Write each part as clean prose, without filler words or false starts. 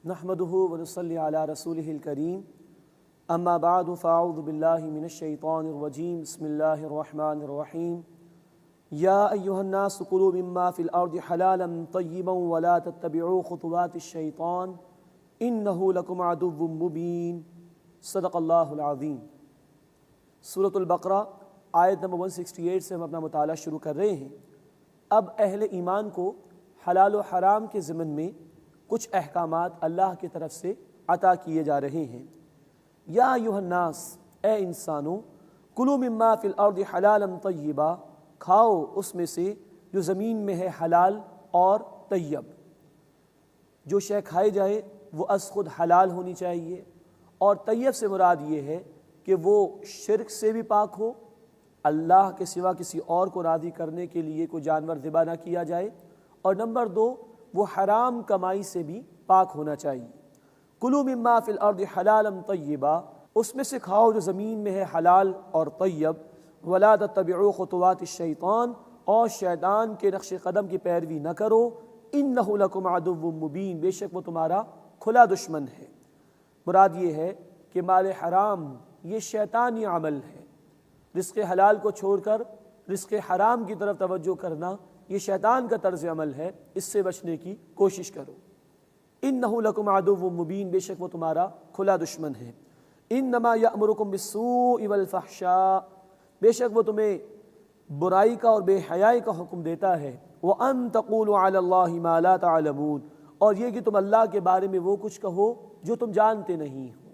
نحمده ونصلي على رسوله الكريم اما بعد فاعوذ بالله من الشيطان الرجيم بسم الله الرحمن الرحيم يا ايها الناس كلوا مما في الارض حلالا طيبا ولا تتبعوا خطوات الشيطان انه لكم عدو مبين صدق اللہ العظیم۔ سورۃ البقرہ آیت نمبر 168 سے ہم اپنا مطالعہ شروع کر رہے ہیں۔ اب اہل ایمان کو حلال و حرام کے ضمن میں کچھ احکامات اللہ کی طرف سے عطا کیے جا رہے ہیں۔ یا ایھا الناس، اے انسانوں، کلوا مما فی الارض حلالا طیبا، کھاؤ اس میں سے جو زمین میں ہے حلال اور طیب۔ جو شے کھائی جائے وہ از خود حلال ہونی چاہیے، اور طیب سے مراد یہ ہے کہ وہ شرک سے بھی پاک ہو، اللہ کے سوا کسی اور کو راضی کرنے کے لیے کوئی جانور ذبح نہ کیا جائے، اور نمبر 2 وہ حرام کمائی سے بھی پاک ہونا چاہیے۔ کلوا مما فی الارض حلالا طیبا، اس میں سے کھاؤ جو زمین میں ہے حلال اور طیب، ولا تتبعوا خطوات الشیطان، اور شیطان کے نقش قدم کی پیروی نہ کرو، انہ لکم عدو مبین، بے شک وہ تمہارا کھلا دشمن ہے۔ مراد یہ ہے کہ مال حرام یہ شیطانی عمل ہے، رزق حلال کو چھوڑ کر رزق حرام کی طرف توجہ کرنا یہ شیطان کا طرز عمل ہے، اس سے بچنے کی کوشش کرو۔ انہ لکم عدو مبین، بے شک وہ تمہارا کھلا دشمن ہے۔ انما یأمرکم بالسوء والفحشاء، بے شک وہ تمہیں برائی کا اور بے حیائی کا حکم دیتا ہے۔ وَأَن تَقُولُوا عَلَى اللَّهِ مَا لَا تَعْلَمُونَ، اور یہ کہ تم اللہ کے بارے میں وہ کچھ کہو جو تم جانتے نہیں ہو۔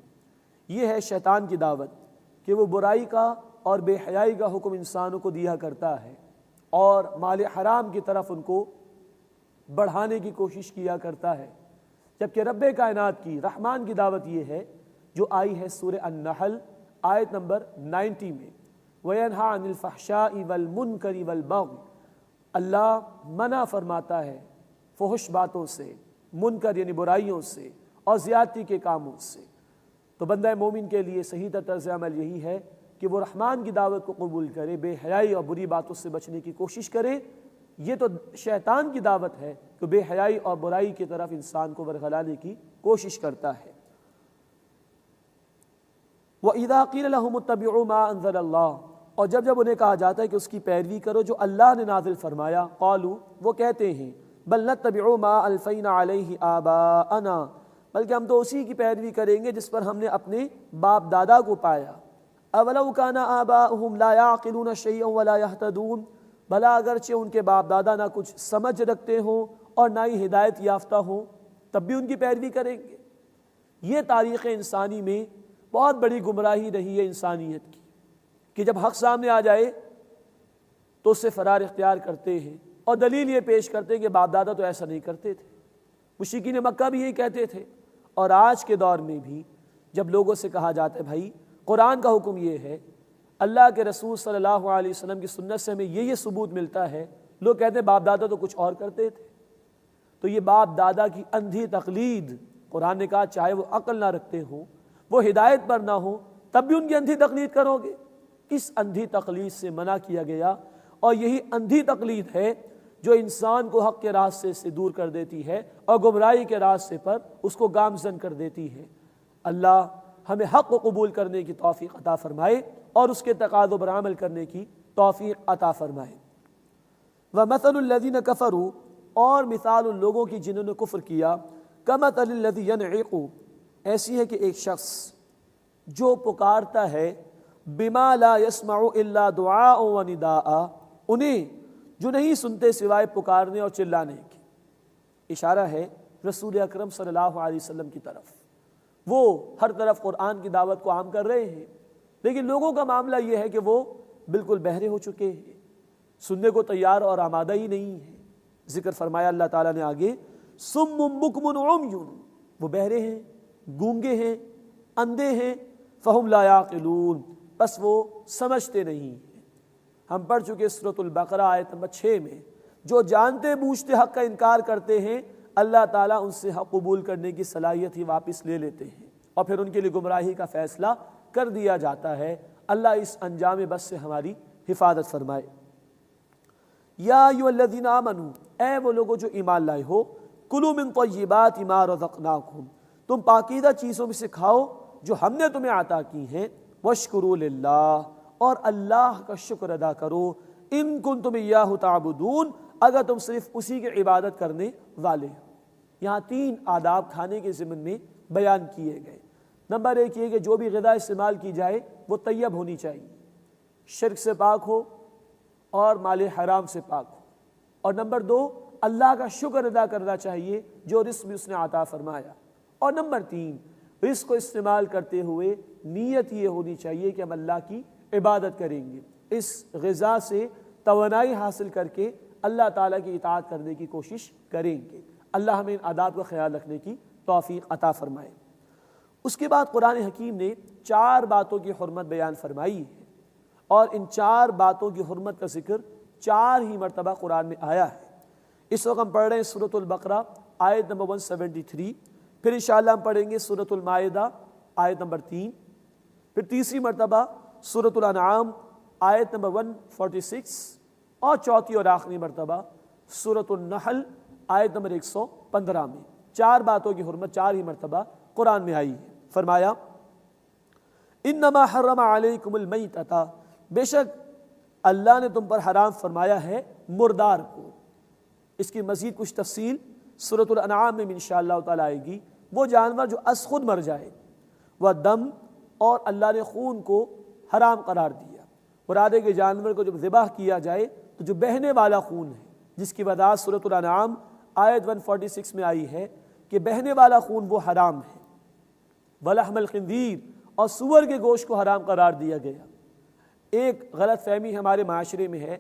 یہ ہے شیطان کی دعوت کہ وہ برائی کا اور بے حیائی کا حکم انسانوں کو دیا کرتا ہے، اور مال حرام کی طرف ان کو بڑھانے کی کوشش کیا کرتا ہے، جبکہ رب کائنات کی رحمان کی دعوت یہ ہے جو آئی ہے سورہ النحل آیت نمبر 90 میں، وَيَنْهَا عَنِ الْفَحْشَاءِ وَالْمُنْكَرِ وَالْبَغْيِ، اللہ منع فرماتا ہے فحش باتوں سے، منکر یعنی برائیوں سے، اور زیادتی کے کاموں سے۔ تو بندہ مومن کے لیے صحیح طرز عمل یہی ہے کہ وہ رحمان کی دعوت کو قبول کرے، بے حیائی اور بری باتوں سے بچنے کی کوشش کرے۔ یہ تو شیطان کی دعوت ہے کہ بے حیائی اور برائی کی طرف انسان کو ورگلانے کی کوشش کرتا ہے۔ وَإِذَا قِيلَ لَهُمُ اتَّبِعُوا مَا أَنزَلَ اللَّهُ، اور جب انہیں کہا جاتا ہے کہ اس کی پیروی کرو جو اللہ نے نازل فرمایا، قالوا، وہ کہتے ہیں، بل نتبع ما الفینا علیہ آباءنا، بلکہ ہم تو اسی کی پیروی کریں گے جس پر ہم نے اپنے باپ دادا کو پایا۔ اولو کان آباؤہم لا یعقلون شیئا ولا یہتدون، بھلا اگرچہ ان کے باپ دادا نہ کچھ سمجھ رکھتے ہوں اور نہ ہی ہدایت یافتہ ہوں، تب بھی ان کی پیروی کریں گے۔ یہ تاریخ انسانی میں بہت بڑی گمراہی رہی ہے انسانیت کی، کہ جب حق سامنے آ جائے تو اس سے فرار اختیار کرتے ہیں، اور دلیل یہ پیش کرتے ہیں کہ باپ دادا تو ایسا نہیں کرتے تھے۔ مشرکین مکہ بھی یہی کہتے تھے، اور آج کے دور میں بھی جب لوگوں سے کہا جاتا ہے بھائی قرآن کا حکم یہ ہے، اللہ کے رسول صلی اللہ علیہ وسلم کی سنت سے ہمیں یہ ثبوت ملتا ہے، لوگ کہتے ہیں باپ دادا تو کچھ اور کرتے تھے۔ تو یہ باپ دادا کی اندھی تقلید، قرآن نے کہا چاہے وہ عقل نہ رکھتے ہوں، وہ ہدایت پر نہ ہوں، تب بھی ان کی اندھی تقلید کرو گے۔ اس اندھی تقلید سے منع کیا گیا، اور یہی اندھی تقلید ہے جو انسان کو حق کے راستے سے دور کر دیتی ہے اور گمراہی کے راستے پر اس کو گامزن کر دیتی ہے۔ اللہ ہمیں حق کو قبول کرنے کی توفیق عطا فرمائے اور اس کے تقاضوں پر عمل کرنے کی توفیق عطا فرمائے۔ وَمَثَلُ الَّذِينَ كَفَرُوا، اور مثال ان لوگوں کی جنہوں نے کفر کیا، كَمَثَلِ الَّذِي يَنْعِقُ، ایسی ہے کہ ایک شخص جو پکارتا ہے بِمَا لَا يَسْمَعُ إِلَّا دُعَاءً وَنِدَاءً، انہیں جو نہیں سنتے سوائے پکارنے اور چلانے کی۔ اشارہ ہے رسول اکرم صلی اللہ علیہ وسلم کی طرف، وہ ہر طرف قرآن کی دعوت کو عام کر رہے ہیں، لیکن لوگوں کا معاملہ یہ ہے کہ وہ بالکل بہرے ہو چکے ہیں، سننے کو تیار اور آمادہ ہی نہیں ہے۔ ذکر فرمایا اللہ تعالیٰ نے آگے، صم بکم عمی، وہ بہرے ہیں، گونگے ہیں، اندھے ہیں، فہم لا یعقلون، بس وہ سمجھتے نہیں ہیں۔ ہم پڑھ چکے سورۃ البقرہ آیت نمبر 6 میں، جو جانتے بوجھتے حق کا انکار کرتے ہیں، اللہ تعالیٰ ان سے حق قبول کرنے کی صلاحیت ہی واپس لے لیتے ہیں، اور پھر ان کے لیے گمراہی کا فیصلہ کر دیا جاتا ہے۔ اللہ اس انجام بس سے ہماری حفاظت فرمائے۔ یا ایھا الذین آمنوا، اے وہ لوگوں جو ایمان لائے ہو، کلوا من طیبات ما رزقناکم، تم پاکیزہ چیزوں میں سے کھاؤ جو ہم نے تمہیں عطا کی ہیں، واشکروا للہ، اور اللہ کا شکر ادا کرو، ان کنتم ایاہ تعبدون، اگر تم صرف اسی کی عبادت کرنے والے ہو۔ یہاں 3 آداب کھانے کے ضمن میں بیان کیے گئے۔ نمبر 1 یہ کہ جو بھی غذا استعمال کی جائے وہ طیب ہونی چاہیے، شرک سے پاک ہو اور مال حرام سے پاک ہو۔ اور نمبر 2 اللہ کا شکر ادا کرنا چاہیے جو رزق بھی اس نے عطا فرمایا۔ اور نمبر 3 رزق کو استعمال کرتے ہوئے نیت یہ ہونی چاہیے کہ ہم اللہ کی عبادت کریں گے، اس غذا سے توانائی حاصل کر کے اللہ تعالیٰ کی اطاعت کرنے کی کوشش کریں گے۔ اللہ ہمیں ان آداب کا خیال رکھنے کی توفیق عطا فرمائے۔ اس کے بعد قرآن حکیم نے 4 باتوں کی حرمت بیان فرمائی ہے، اور ان 4 باتوں کی حرمت کا ذکر 4 ہی مرتبہ قرآن میں آیا ہے۔ اس وقت ہم پڑھ رہے ہیں سورۃ البقرہ آیت نمبر 173، پھر انشاءاللہ ہم پڑھیں گے سورۃ المائدہ آیت نمبر 3، پھر تیسری مرتبہ سورۃ الانعام آیت نمبر 146، اور چوتھی اور آخری مرتبہ سورۃ النحل آیت نمبر 115 میں 4 باتوں کی حرمت 4 ہی مرتبہ قرآن میں آئی ہے۔ فرمایا انما حرم علیکم المیتۃ، بے شک اللہ نے تم پر حرام فرمایا ہے مردار کو۔ اس کی مزید کچھ تفصیل سورۃ الانعام میں انشاءاللہ تعالی آئے گی۔ وہ جانور جو از خود مر جائے، وہ دم، اور اللہ نے خون کو حرام قرار دیا۔ مراد ہے کہ جانور کو جب ذبح کیا جائے تو جو بہنے والا خون ہے، جس کی وضاحت سورۃ الانعام آیت 146 میں آئی ہے کہ بہنے والا خون وہ حرام ہے۔ ولحم الخنزیر، اور سور کے گوشت کو حرام قرار دیا گیا۔ ایک غلط فہمی ہمارے معاشرے میں ہے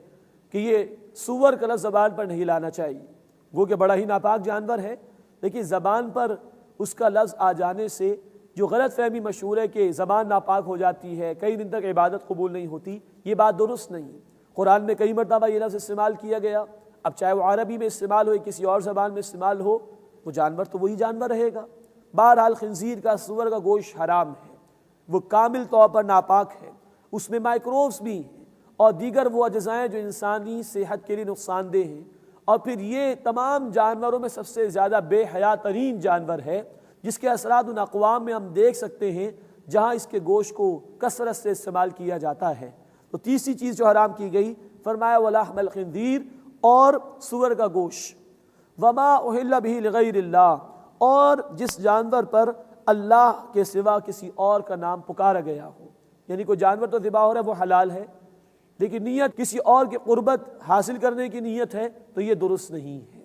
کہ یہ سور کا لفظ زبان پر نہیں لانا چاہیے، وہ کہ بڑا ہی ناپاک جانور ہے، لیکن زبان پر اس کا لفظ آ جانے سے جو غلط فہمی مشہور ہے کہ زبان ناپاک ہو جاتی ہے، کئی دن تک عبادت قبول نہیں ہوتی، یہ بات درست نہیں۔ قرآن میں کئی مرتبہ یہ لفظ استعمال کیا گیا، اب چاہے وہ عربی میں استعمال ہو یا کسی اور زبان میں استعمال ہو، وہ جانور تو وہی جانور رہے گا۔ بہرحال خنزیر کا، سور کا گوشت حرام ہے، وہ کامل طور پر ناپاک ہے، اس میں مائکروبس بھی ہیں اور دیگر وہ اجزائیں جو انسانی صحت کے لیے نقصان دہ ہیں۔ اور پھر یہ تمام جانوروں میں سب سے زیادہ بے حیا ترین جانور ہے، جس کے اثرات ان اقوام میں ہم دیکھ سکتے ہیں جہاں اس کے گوشت کو کثرت سے استعمال کیا جاتا ہے۔ تو تیسری چیز جو حرام کی گئی، فرمایا ولحم الخنزیر، اور سور کا گوشت، وما اہل بہ لغیر اللہ، اور جس جانور پر اللہ کے سوا کسی اور کا نام پکارا گیا ہو۔ یعنی کوئی جانور تو ذبح ہو رہا ہے وہ حلال ہے، لیکن نیت کسی اور کی قربت حاصل کرنے کی نیت ہے تو یہ درست نہیں ہے۔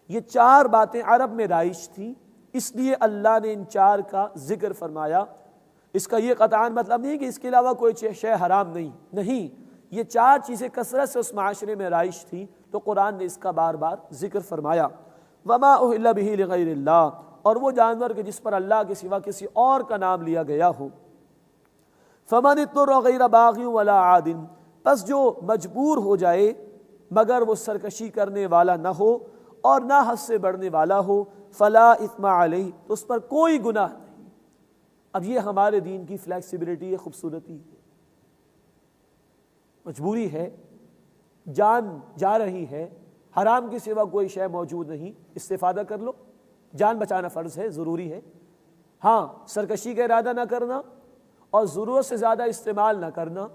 یہ 4 باتیں عرب میں رائج تھیں، اس لیے اللہ نے ان 4 کا ذکر فرمایا۔ اس کا یہ قطعاً مطلب نہیں کہ اس کے علاوہ کوئی شے حرام نہیں، یہ 4 چیزیں کثرت سے اس معاشرے میں رائج تھیں تو قرآن نے اس کا بار بار ذکر فرمایا۔ وما اہل بہ لغیر اللہ، اور وہ جانور کہ جس پر اللہ کے سوا کسی اور کا نام لیا گیا ہو۔ فمن اضطر غیر باغ ولا عاد، پس جو مجبور ہو جائے مگر وہ سرکشی کرنے والا نہ ہو اور نہ حد سے بڑھنے والا ہو، فلا اثم علیہ، تو اس پر کوئی گناہ نہیں۔ اب یہ ہمارے دین کی فلیکسیبلٹی ہے، خوبصورتی ہے۔ مجبوری ہے، جان جا رہی ہے، حرام کے سوا کوئی شے موجود نہیں، استفادہ کر لو، جان بچانا فرض ہے، ضروری ہے۔ ہاں، سرکشی کا ارادہ نہ کرنا اور ضرورت سے زیادہ استعمال نہ کرنا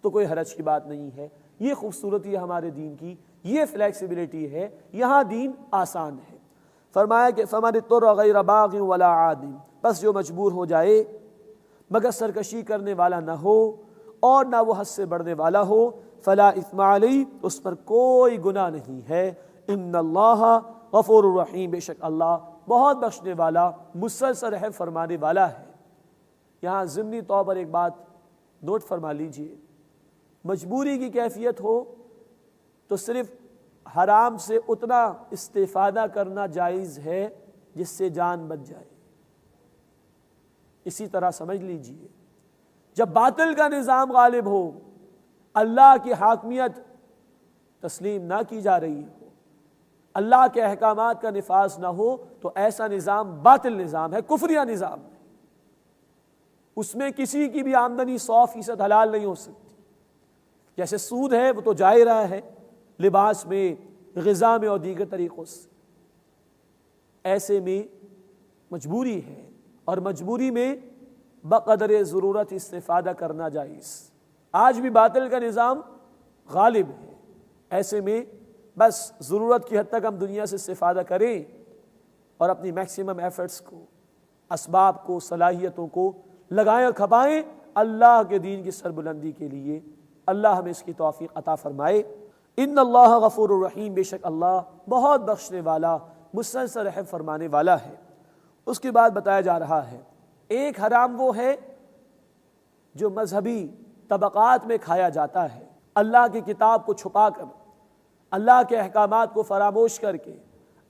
تو کوئی حرج کی بات نہیں ہے۔ یہ خوبصورتی ہے ہمارے دین کی، یہ فلیکسیبلٹی ہے، یہاں دین آسان ہے۔ فرمایا کہ فمن اضطر غیر باغ ولا عاد، بس جو مجبور ہو جائے مگر سرکشی کرنے والا نہ ہو اور نہ وہ حد سے بڑھنے والا ہو، فلا اثم علیہ، اس پر کوئی گناہ نہیں ہے۔ ان اللہ غفور الرحیم، بے شک اللہ بہت بخشنے والا، مسلسل رحم فرمانے والا ہے۔ یہاں ضمنی طور پر ایک بات نوٹ فرما لیجئے، مجبوری کی کیفیت ہو تو صرف حرام سے اتنا استفادہ کرنا جائز ہے جس سے جان بچ جائے۔ اسی طرح سمجھ لیجئے، جب باطل کا نظام غالب ہو، اللہ کی حاکمیت تسلیم نہ کی جا رہی ہو، اللہ کے احکامات کا نفاذ نہ ہو، تو ایسا نظام باطل نظام ہے، کفریہ نظام ہے۔ اس میں کسی کی بھی آمدنی 100% حلال نہیں ہو سکتی۔ جیسے سود ہے وہ تو جا ہی رہا ہے، لباس میں، غذا میں اور دیگر طریقوں سے۔ ایسے میں مجبوری ہے، اور مجبوری میں بقدر ضرورت استفادہ کرنا جائز۔ آج بھی باطل کا نظام غالب ہے، ایسے میں بس ضرورت کی حد تک ہم دنیا سے استفادہ کریں اور اپنی میکسیمم ایفرٹس کو، اسباب کو، صلاحیتوں کو لگائیں اور کھپائیں اللہ کے دین کی سربلندی کے لیے۔ اللہ ہمیں اس کی توفیق عطا فرمائے۔ ان اللہ غفور الرحیم، بے شک اللہ بہت بخشنے والا، مسلسل رحم فرمانے والا ہے۔ اس کے بعد بتایا جا رہا ہے ایک حرام وہ ہے جو مذہبی طبقات میں کھایا جاتا ہے، اللہ کی کتاب کو چھپا کر، اللہ کے احکامات کو فراموش کر کے،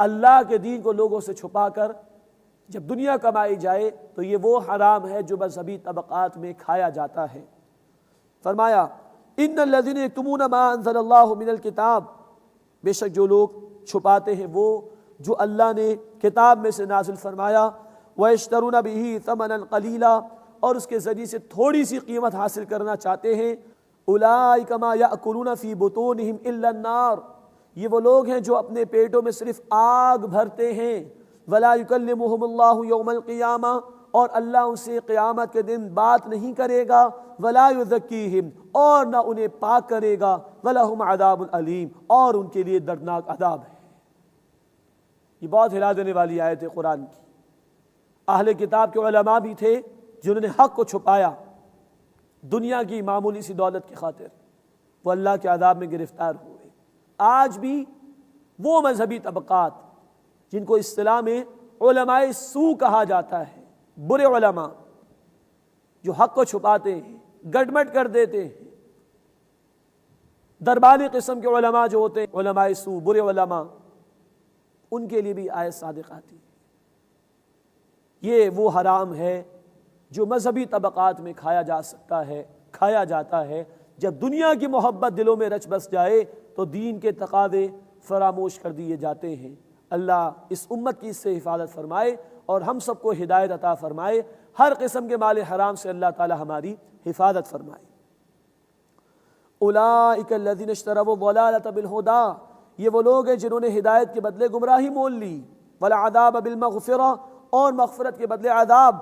اللہ کے دین کو لوگوں سے چھپا کر جب دنیا کمائی جائے تو یہ وہ حرام ہے جو مذہبی طبقات میں کھایا جاتا ہے۔ فرمایا ان الذین یکتمون ما انزل اللہ من الکتاب، بے شک جو لوگ چھپاتے ہیں وہ جو اللہ نے کتاب میں سے نازل فرمایا، وَيَشْتَرُونَ بِهِ ثَمَنًا قَلِيلًا، اور اس کے ذریعے سے تھوڑی سی قیمت حاصل کرنا چاہتے ہیں، أُولَٰئِكَ مَا يَأْكُلُونَ فِي بُطُونِهِمْ إِلَّا النَّارِ، یہ وہ لوگ ہیں جو اپنے پیٹوں میں صرف آگ بھرتے ہیں، وَلَا يُكَلِّمُهُمُ اللَّهُ يَوْمَ الْقِيَامَةِ، اور اللہ ان سے قیامت کے دن بات نہیں کرے گا، وَلَا يُزَكِّيهِمْ، اور نہ انہیں پاک کرے گا، وَلَهُمْ عَذَابٌ أَلِيمٌ، اور ان کے لیے دردناک عذاب ہے۔ یہ بہت ہلا دینے والی آیت ہے قرآن کی۔ اہل کتاب کے علماء بھی تھے جنہوں نے حق کو چھپایا دنیا کی معمولی سی دولت کی خاطر، وہ اللہ کے عذاب میں گرفتار ہوئے۔ آج بھی وہ مذہبی طبقات جن کو اصطلاح میں علماء سو کہا جاتا ہے، برے علماء جو حق کو چھپاتے ہیں، گڈمٹ کر دیتے ہیں، دربانی قسم کے علماء جو ہوتے ہیں علماء سو، برے علماء، ان کے لیے بھی آیت صادق آتی ہے۔ یہ وہ حرام ہے جو مذہبی طبقات میں کھایا جا سکتا ہے، کھایا جاتا ہے۔ جب دنیا کی محبت دلوں میں رچ بس جائے تو دین کے تقاضے فراموش کر دیے جاتے ہیں۔ اللہ اس امت کی اس سے حفاظت فرمائے اور ہم سب کو ہدایت عطا فرمائے، ہر قسم کے مال حرام سے اللہ تعالی ہماری حفاظت فرمائے۔ اولئک الذین اشتروا الضلالۃ بالہدی، یہ وہ لوگ ہیں جنہوں نے ہدایت کے بدلے گمراہی مول لی، والعذاب بالمغفرہ، اور مغفرت کے بدلے عذاب،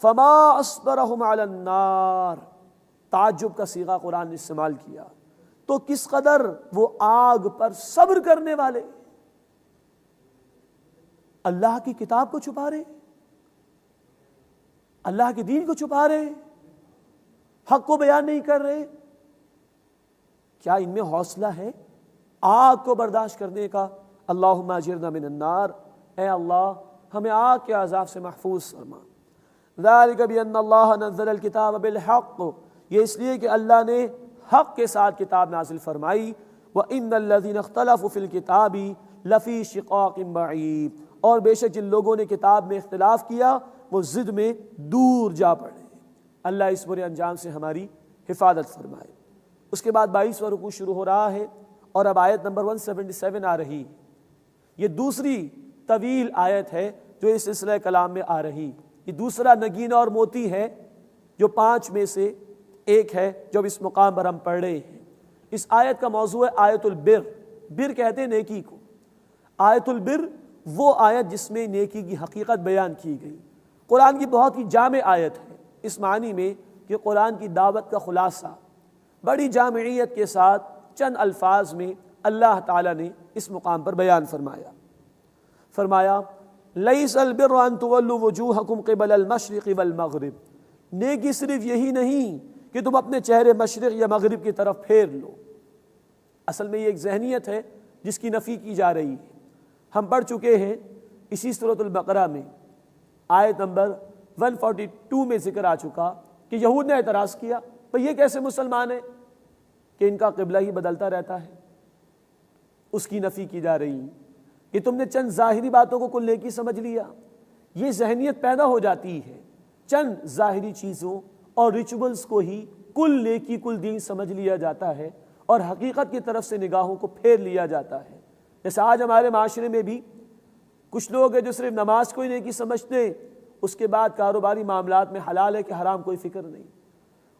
فما اصبرہم علی النار، تعجب کا صیغہ قرآن نے استعمال کیا، تو کس قدر وہ آگ پر صبر کرنے والے۔ اللہ کی کتاب کو چھپا رہے، اللہ کے دین کو چھپا رہے، حق کو بیان نہیں کر رہے، کیا ان میں حوصلہ ہے آگ کو برداشت کرنے کا؟ اللہم اجرنا من النار، اے اللہ ہمیں آگ کے عذاب سے محفوظ فرما۔ ذالک بان اللہ نزل الکتاب بالحق، یہ اس لیے کہ اللہ نے حق کے ساتھ کتاب نازل فرمائی، وان الذین اختلفوا فی الکتاب لفی شقاق بعید، اور بے شک جن لوگوں نے کتاب میں اختلاف کیا وہ ضد میں دور جا پڑے۔ اللہ اس برے انجام سے ہماری حفاظت فرمائے۔ اس کے بعد 22واں رکوع شروع ہو رہا ہے اور اب آیت نمبر 177 آ رہی ہے۔ یہ دوسری طویل آیت ہے جو اس سلسلہ کلام میں آ رہی، یہ دوسرا نگینہ اور موتی ہے جو 5 میں سے ایک ہے جو اب اس مقام پر ہم پڑھ رہے ہیں۔ اس آیت کا موضوع ہے آیت البر، بر کہتے ہیں نیکی کو۔ آیت البر وہ آیت جس میں نیکی کی حقیقت بیان کی گئی، قرآن کی بہت ہی جامع آیت ہے، اس معنی میں کہ قرآن کی دعوت کا خلاصہ بڑی جامعیت کے ساتھ چند الفاظ میں اللہ تعالیٰ نے اس مقام پر بیان فرمایا لیس البر ان تولوا وجوہکم قبل المشرق والمغرب، نیکی صرف یہی نہیں کہ تم اپنے چہرے مشرق یا مغرب کی طرف پھیر لو۔ اصل میں یہ ایک ذہنیت ہے جس کی نفی کی جا رہی ہے۔ ہم پڑھ چکے ہیں اسی سورۃ البقرہ میں آیت نمبر 142 میں ذکر آ چکا کہ یہود نے اعتراض کیا، بھئی یہ کیسے مسلمان ہیں کہ ان کا قبلہ ہی بدلتا رہتا ہے۔ اس کی نفی کی جا رہی ہے کہ تم نے چند ظاہری باتوں کو کل نیکی سمجھ لیا۔ یہ ذہنیت پیدا ہو جاتی ہے، چند ظاہری چیزوں اور ریچولز کو ہی کل نیکی کل دین سمجھ لیا جاتا ہے اور حقیقت کی طرف سے نگاہوں کو پھیر لیا جاتا ہے۔ جیسے آج ہمارے معاشرے میں بھی کچھ لوگ ہیں جو صرف نماز کو ہی نیکی سمجھتے ہیں، اس کے بعد کاروباری معاملات میں حلال ہے کہ حرام کوئی فکر نہیں۔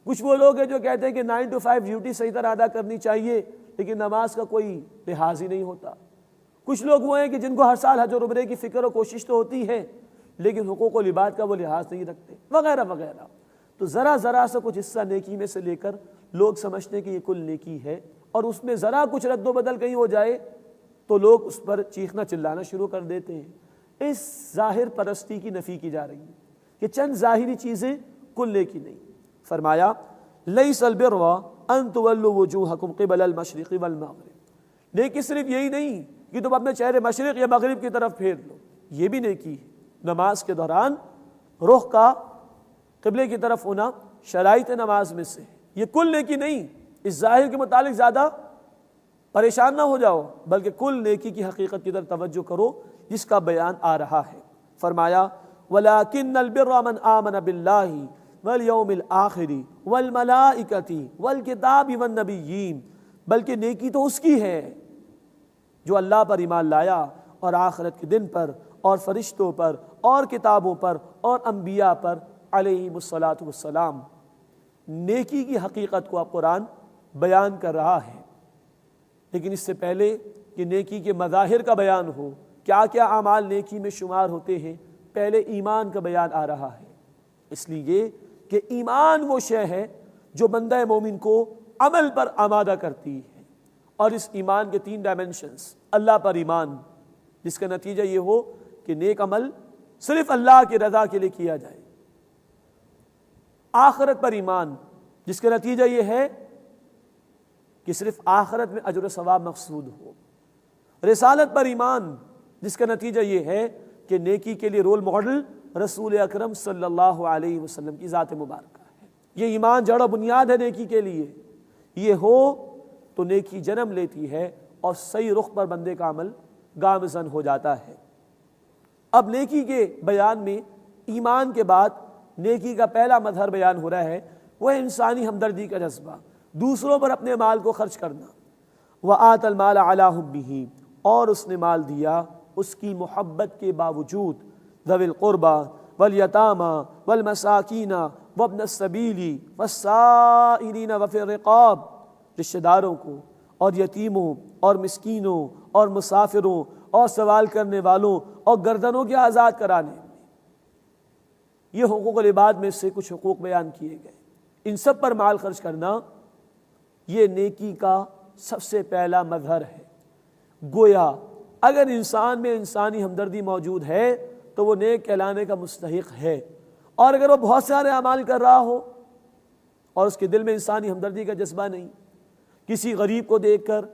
کچھ وہ لوگ ہیں جو کہتے ہیں کہ 9 to 5 ڈیوٹی صحیح طرح ادا کرنی چاہیے لیکن نماز کا کوئی لحاظ ہی نہیں ہوتا۔ کچھ لوگ وہ ہیں کہ جن کو ہر سال حج اور عمرے کی فکر و کوشش تو ہوتی ہے لیکن حقوق و لباد کا وہ لحاظ نہیں رکھتے وغیرہ وغیرہ. تو ذرا ذرا سے کچھ حصہ نیکی میں سے لے کر لوگ سمجھتے ہیں کہ یہ کل نیکی ہے، اور اس میں ذرا کچھ رد و بدل کہیں ہو جائے تو لوگ اس پر چیخنا چلانا شروع کر دیتے ہیں. اس ظاہر پرستی کی نفی کی جا رہی ہے کہ چند ظاہری چیزیں کل نیکی نہیں. فرمایا لیس البر ان تولوا وجوہکم قبل المشرق والمغرب، نیکی صرف یہی نہیں کہ تم اپنے چہرے مشرق یا مغرب کی طرف پھیر لو، یہ بھی نیکی ہے. نماز کے دوران رخ کا قبلے کی طرف ہونا شرائط نماز میں سے، یہ کل نیکی نہیں. اس ظاہر کے متعلق زیادہ پریشان نہ ہو جاؤ، بلکہ کل نیکی کی حقیقت کی طرف توجہ کرو جس کا بیان آ رہا ہے. فرمایا وَلَكِنَّ الْبِرَّ مَنْ آمَنَ بِاللَّهِ وَالْيَوْمِ الْآخِرِ وَالْمَلَائِكَةِ وَالْكِتَابِ وَالنَّبِيِّينَ، بلکہ نیکی تو اس کی ہے جو اللہ پر ایمان لایا اور آخرت کے دن پر اور فرشتوں پر اور کتابوں پر اور انبیاء پر علیہم الصلاۃ والسلام. نیکی کی حقیقت کو اب قرآن بیان کر رہا ہے، لیکن اس سے پہلے کہ نیکی کے مظاہر کا بیان ہو، کیا کیا اعمال نیکی میں شمار ہوتے ہیں، پہلے ایمان کا بیان آ رہا ہے. اس لیے کہ ایمان وہ شے ہے جو بندہ مومن کو عمل پر آمادہ کرتی ہے، اور اس ایمان کے 3 ڈائمنشنز. اللہ پر ایمان جس کا نتیجہ یہ ہو کہ نیک عمل صرف اللہ کی رضا کے لیے کیا جائے. آخرت پر ایمان جس کا نتیجہ یہ ہے کہ صرف آخرت میں اجر و ثواب مقصود ہو. رسالت پر ایمان جس کا نتیجہ یہ ہے کہ نیکی کے لیے رول ماڈل رسول اکرم صلی اللہ علیہ وسلم کی ذات مبارکہ ہے. یہ ایمان جڑ و بنیاد ہے نیکی کے لیے. یہ ہو تو نیکی جنم لیتی ہے اور صحیح رخ پر بندے کا عمل گامزن ہو جاتا ہے. اب نیکی کے بیان میں ایمان کے بعد نیکی کا پہلا مظہر بیان ہو رہا ہے، وہ انسانی ہمدردی کا جذبہ، دوسروں پر اپنے مال کو خرچ کرنا. وَآتَ الْمَالَ عَلَىٰ حُبِّهِ، اور اس نے مال دیا اس کی محبت کے باوجود. ذوی القربى والیتامى والمساکین وابن السبیل والسائلین وفی الرقاب، رشتہ داروں کو اور یتیموں اور مسکینوں اور مسافروں اور سوال کرنے والوں اور گردنوں کے آزاد کرانے. یہ حقوق العباد میں سے کچھ حقوق بیان کیے گئے. ان سب پر مال خرچ کرنا یہ نیکی کا سب سے پہلا مظہر ہے. گویا اگر انسان میں انسانی ہمدردی موجود ہے تو وہ نیک کہلانے کا مستحق ہے، اور اگر وہ بہت سارے اعمال کر رہا ہو اور اس کے دل میں انسانی ہمدردی کا جذبہ نہیں، کسی غریب کو دیکھ کر،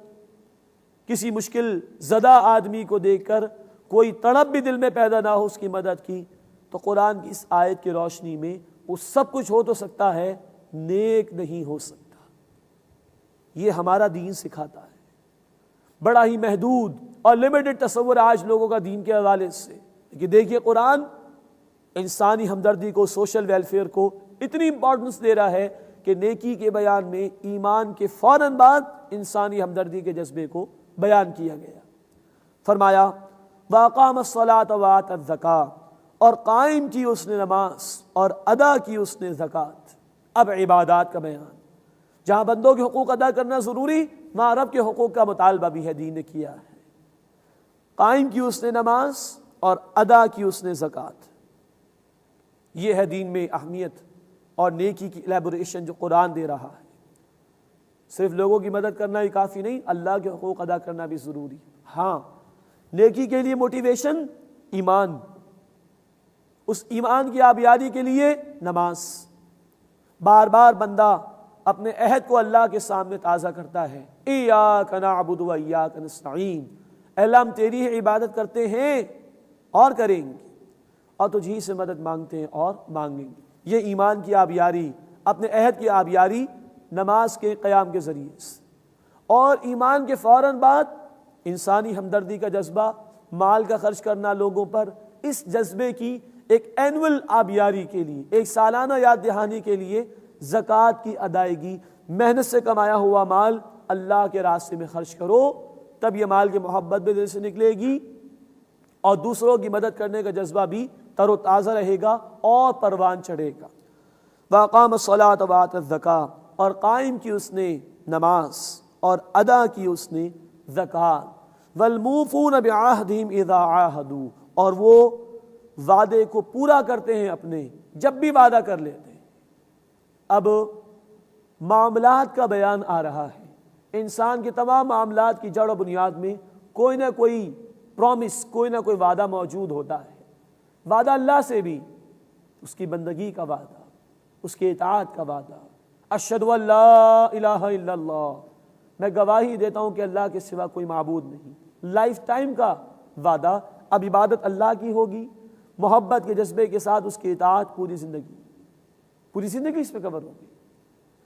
کسی مشکل زدہ آدمی کو دیکھ کر کوئی تڑپ بھی دل میں پیدا نہ ہو اس کی مدد کی، تو قرآن کی اس آیت کی روشنی میں وہ سب کچھ ہو تو سکتا ہے، نیک نہیں ہو سکتا. یہ ہمارا دین سکھاتا ہے. بڑا ہی محدود اور لمیٹڈ تصور آج لوگوں کا دین کے حوالے سے، کہ دیکھیے قرآن انسانی ہمدردی کو، سوشل ویلفیئر کو اتنی امپورٹنس دے رہا ہے کہ نیکی کے بیان میں ایمان کے فوراً بعد انسانی ہمدردی کے جذبے کو بیان کیا گیا. فرمایا وَأَقَامَ الصَّلَاةَ وَآتَى الزَّكَاةَ، اور قائم کی اس نے نماز اور ادا کی اس نے زکوٰۃ. اب عبادات کا بیان، جہاں بندوں کے حقوق ادا کرنا ضروری، وہاں رب کے حقوق کا مطالبہ بھی ہے دین نے کیا ہے. قائم کی اس نے نماز اور ادا کی اس نے زکوٰۃ. یہ ہے دین میں اہمیت اور نیکی کی الیبوریشن جو قرآن دے رہا ہے. صرف لوگوں کی مدد کرنا ہی کافی نہیں، اللہ کے حقوق ادا کرنا بھی ضروری. ہاں، نیکی کے لیے موٹیویشن ایمان، اس ایمان کی آبیاری کے لیے نماز. بار بار بندہ اپنے عہد کو اللہ کے سامنے تازہ کرتا ہے. ایاک نعبد و ایاک نستعین، اے اللہ ہم تیری ہی عبادت کرتے ہیں اور کریں گے، اور تجھ ہی سے مدد مانگتے ہیں اور مانگیں گے. یہ ایمان کی آبیاری، اپنے عہد کی آبیاری نماز کے قیام کے ذریعے سے. اور ایمان کے فوراً بعد انسانی ہمدردی کا جذبہ، مال کا خرچ کرنا لوگوں پر، اس جذبے کی ایک اینول آبیاری کے لیے، ایک سالانہ یاد دہانی کے لیے زکوٰۃ کی ادائیگی. محنت سے کمایا ہوا مال اللہ کے راستے میں خرچ کرو، تب یہ مال کی محبت بھی دل سے نکلے گی اور دوسروں کی مدد کرنے کا جذبہ بھی تر و تازہ رہے گا اور پروان چڑھے گا. وَأَقَامَ الصَّلَاةَ وَآتَى الزَّكَاةَ، اور قائم کی اس نے نماز اور ادا کی اس نے زکوٰۃ. وَالْمُوفُونَ بِعَهْدِهِمْ إِذَا عَاهَدُوا، اور وہ وعدے کو پورا کرتے ہیں اپنے، جب بھی وعدہ کر لیتے ہیں۔ اب معاملات کا بیان آ رہا ہے۔ انسان کے تمام معاملات کی جڑ و بنیاد میں کوئی نہ کوئی پرومس، کوئی نہ کوئی وعدہ موجود ہوتا ہے۔ وعدہ اللہ سے بھی، اس کی بندگی کا وعدہ، اس کے اطاعت کا وعدہ، اشہد ان لا الہ الا اللہ، میں گواہی دیتا ہوں کہ اللہ کے سوا کوئی معبود نہیں۔ لائف ٹائم کا وعدہ، اب عبادت اللہ کی ہوگی، محبت کے جذبے کے ساتھ اس کی اطاعت پوری زندگی اس پہ کور ہوگی۔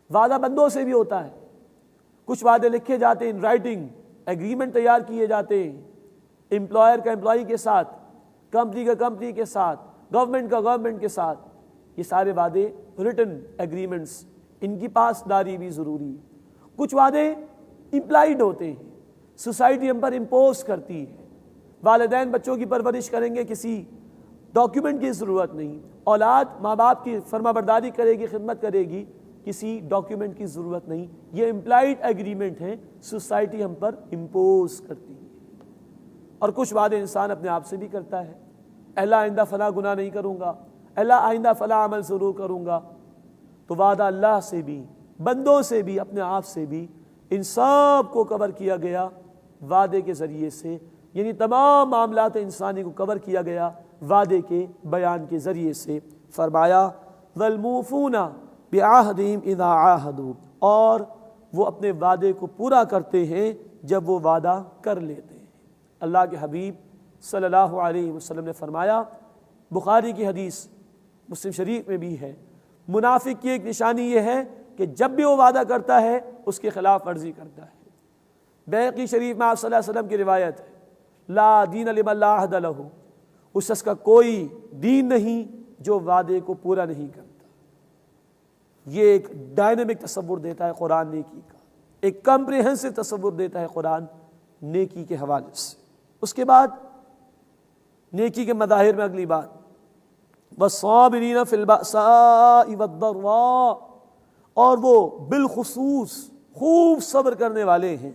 وعدہ بندوں سے بھی ہوتا ہے، کچھ وعدے لکھے جاتے ہیں، ان رائٹنگ ایگریمنٹ تیار کیے جاتے ہیں، امپلائر کا امپلائی کے ساتھ، کمپنی کا کمپنی کے ساتھ، گورنمنٹ کا گورنمنٹ کے ساتھ۔ یہ سارے وعدے ریٹن ایگریمنٹس، ان کی پاسداری بھی ضروری ہے۔ کچھ وعدے امپلائڈ ہوتے ہیں، سوسائٹی ہم پر امپوز کرتی ہے۔ والدین بچوں کی پرورش کریں گے، کسی ڈاکیومنٹ کی ضرورت نہیں۔ اولاد ماں باپ کی فرما برداری کرے گی، خدمت کرے گی، کسی ڈاکیومنٹ کی ضرورت نہیں۔ یہ امپلائڈ ایگریمنٹ ہیں، سوسائٹی ہم پر امپوز کرتی ہے۔ اور کچھ وعدے انسان اپنے آپ سے بھی کرتا ہے، اللہ آئندہ فلاں گناہ نہیں کروں گا، اللہ آئندہ فلاں عمل ضرور کروں گا۔ تو وعدہ اللہ سے بھی، بندوں سے بھی، اپنے آپ سے بھی، ان سب کو کور کیا گیا وعدے کے ذریعے سے، یعنی تمام معاملات انسانی کو کور کیا گیا وعدے کے بیان کے ذریعے سے۔ فرمایا وَالْمُوفُونَ بِعَهْدِهِمْ إِذَا عَاهَدُوا، اور وہ اپنے وعدے کو پورا کرتے ہیں جب وہ وعدہ کر لیتے ہیں۔ اللہ کے حبیب صلی اللہ علیہ وسلم نے فرمایا، بخاری کی حدیث، مسلم شریف میں بھی ہے، منافق کی ایک نشانی یہ ہے کہ جب بھی وہ وعدہ کرتا ہے اس کے خلاف ورزی کرتا ہے۔ بیہقی شریف میں آپ صلی اللہ علیہ وسلم کی روایت ہے، لا دین لمن لا عہد لہ، اس شخص کا کوئی دین نہیں جو وعدے کو پورا نہیں کرتا۔ یہ ایک ڈائنامک تصور دیتا ہے قرآن نیکی کا، ایک کمپریہنسو تصور دیتا ہے قرآن نیکی کے حوالے سے۔ اس کے بعد نیکی کے مظاہر میں اگلی بات، وَالصَّابِرِينَ فِي الْبَأْسَاءِ وَالضَّرَّاءِ، اور وہ بالخصوص خوب صبر کرنے والے ہیں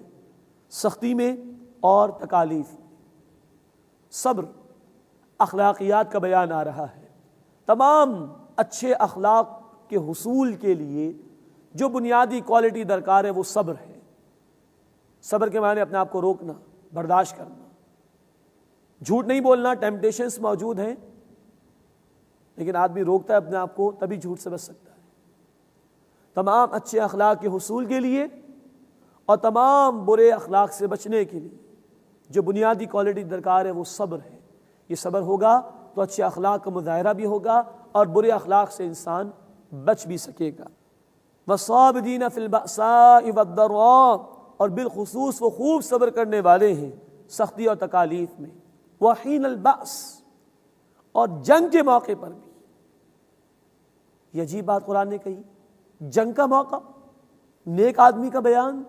سختی میں اور تکالیف میں۔ صبر اخلاقیات کا بیان آ رہا ہے۔ تمام اچھے اخلاق کے حصول کے لیے جو بنیادی کوالٹی درکار ہے وہ صبر ہے۔ صبر کے معنی اپنے آپ کو روکنا، برداشت کرنا، جھوٹ نہیں بولنا۔ ٹیمپٹیشنز موجود ہیں، لیکن آدمی روکتا ہے اپنے آپ کو، تبھی جھوٹ سے بچ سکتا ہے۔ تمام اچھے اخلاق کے حصول کے لیے اور تمام برے اخلاق سے بچنے کے لیے جو بنیادی کوالٹی درکار ہے وہ صبر ہے۔ یہ صبر ہوگا تو اچھے اخلاق کا مظاہرہ بھی ہوگا اور برے اخلاق سے انسان بچ بھی سکے گا۔ وَالصَّابِرِينَ فِي الْبَأْسَاءِ وَالضَّرَّاءِ، اور بالخصوص وہ خوب صبر کرنے والے ہیں سختی اور تکالیف میں۔ وَحِينَ الْبَأْسِ، اور جنگ کے موقع پر بھی۔ یہ عجیب بات قرآن نے کہی، جنگ کا موقع، نیک آدمی کا بیان،